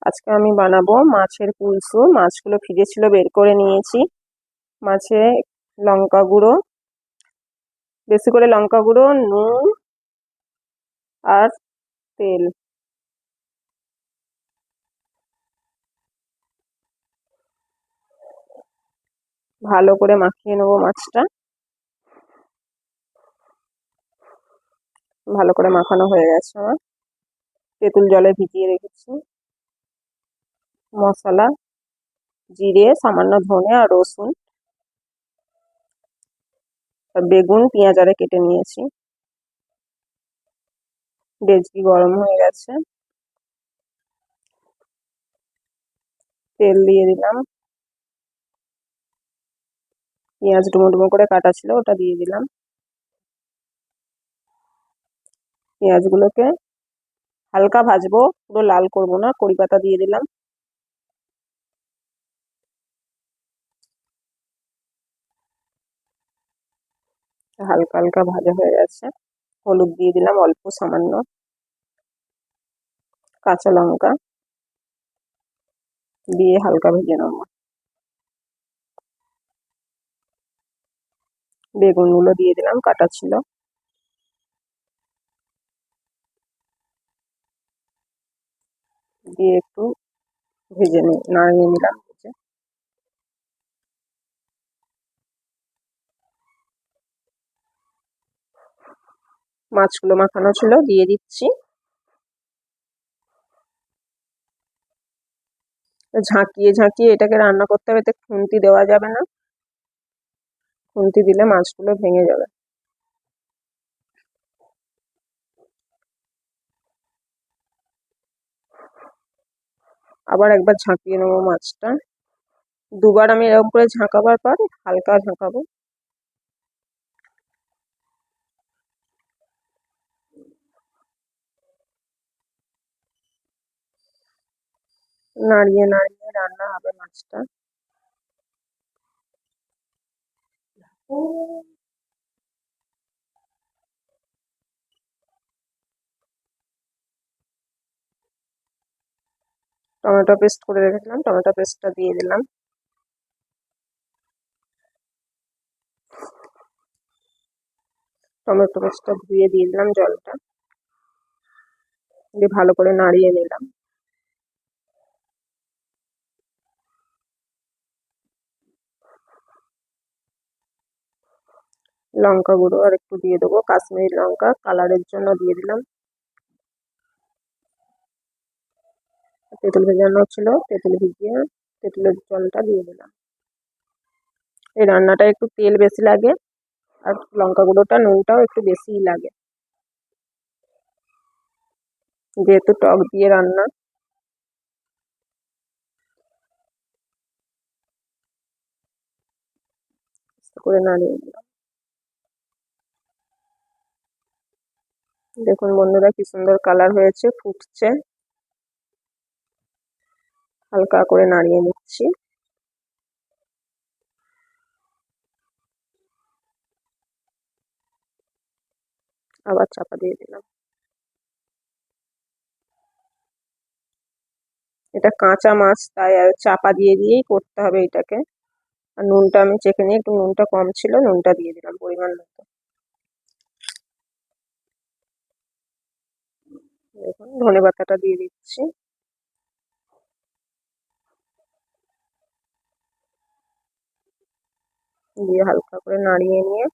আজকে আমি বানাবো মাছের পুলসু। মাছগুলো ফ্রিজে ছিল, বের করে নিয়েছি। মাছে লঙ্কা গুঁড়ো, বেশি করে লঙ্কা গুঁড়ো, নুন আর তেল, ভালো করে মাখিয়ে নেবো মাছটা। ভালো করে মাখানো হয়ে গেছে আমার। তেঁতুল জলে ভিজিয়ে রেখেছি। মশলা জিরে, সামান্য ধনে আর রসুন আর বেগুন পেঁয়াজ আরে কেটে নিয়েছি। ডেচকি গরম হয়ে গেছে, তেল দিয়ে দিলাম। পেঁয়াজ ডুমো ডুমো করে কাটা ছিল, ওটা দিয়ে দিলাম। পেঁয়াজগুলোকে হালকা ভাজবো, পুরো লাল করবো না। কড়ি পাতা দিয়ে দিলাম। হালকা হালকা ভাজা হয়ে গেছে। হলুদ দিয়ে দিলাম অল্প সামান্য, কাঁচা লঙ্কা দিয়ে হালকা ভেজে নেবো। বেগুনগুলো দিয়ে দিলাম, কাটা ছিল। দিয়ে একটু ভেজে নাড়িয়ে নিলাম। মাছগুলো মাখানো ছিল, দিয়ে দিচ্ছি। ঝাঁকিয়ে ঝাঁকিয়ে এটাকে রান্না করতে হবে, এতে খুন্তি দেওয়া যাবে না। খুন্তি দিলে মাছগুলো ভেঙে যাবে। আবার একবার ঝাঁকিয়ে নেবো মাছটা। দুবার আমি এরকম করে ঝাঁকাবার পর হালকা ঝাঁকাবো। নাড়িয়ে নাড়িয়ে রান্না হবে মাছটা। টমেটো পেস্ট করে রেখেছিলাম, টমেটো পেস্টটা দিয়ে দিলাম। টমেটো পেস্টটা ধুয়ে দিয়ে দিলাম জলটা, দিয়ে ভালো করে নাড়িয়ে নিলাম। লঙ্কা গুঁড়ো আর একটু দিয়ে দেবো, কাশ্মীরি লঙ্কা কালারের জন্য দিয়ে দিলাম। তেঁতুল ভেজানো ছিল, তেঁতুল ভিজিয়ে তেঁতুলের জলটা দিয়ে দিলাম। এই রান্নাটা একটু তেল বেশি লাগে, আর লঙ্কা গুঁড়োটা নুনটাও একটু বেশিই লাগে, যেহেতু টক দিয়ে রান্না। করে নাড়িয়ে দিলাম। দেখুন বন্ধুরা, কি সুন্দর কালার হয়েছে, ফুটছে। হালকা করে নাড়িয়ে নিচ্ছি। আবার চাপা দিয়ে দিলাম। এটা কাঁচা মাছ, তাই আর চাপা দিয়ে দিয়েই করতে হবে এটাকে। আর নুনটা আমি চেখে নিয়ে, একটু নুনটা কম ছিল, নুনটা দিয়ে দিলাম পরিমাণ মতো। দেখুন ধনে পাতাটা দিয়ে দিচ্ছি। দিয়ে হালকা করে নাড়িয়ে নিয়ে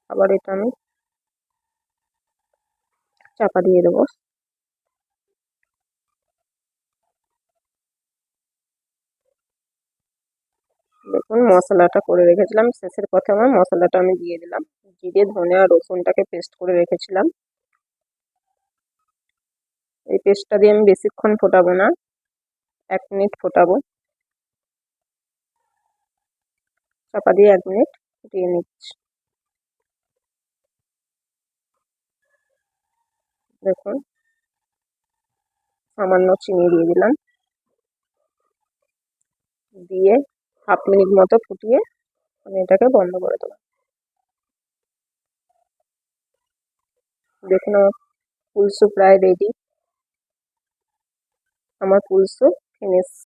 আবার এটা আমি চাপা দিয়ে দেবো। দেখুন মশলাটা করে রেখেছিলাম, শেষের কথা আমার মশলাটা আমি দিয়ে দিলাম। জিরে ধনে আর রসুনটাকে পেস্ট করে রেখেছিলাম। এই পেস্টটা দিয়ে আমি বেশিক্ষণ ফোটাবো না, 1 মিনিট ফোটাবো। চাপা দিয়ে 1 মিনিট ফুটিয়ে নিচ্ছি। দেখুন সামান্য চিনি দিয়ে দিলাম, দিয়ে 1/2 মিনিট মতো ফুটিয়ে আমি এটাকে বন্ধ করে দেবো। দেখুন আমার পুলসু প্রায় রেডি। আমার পুলসু ফিনিশ।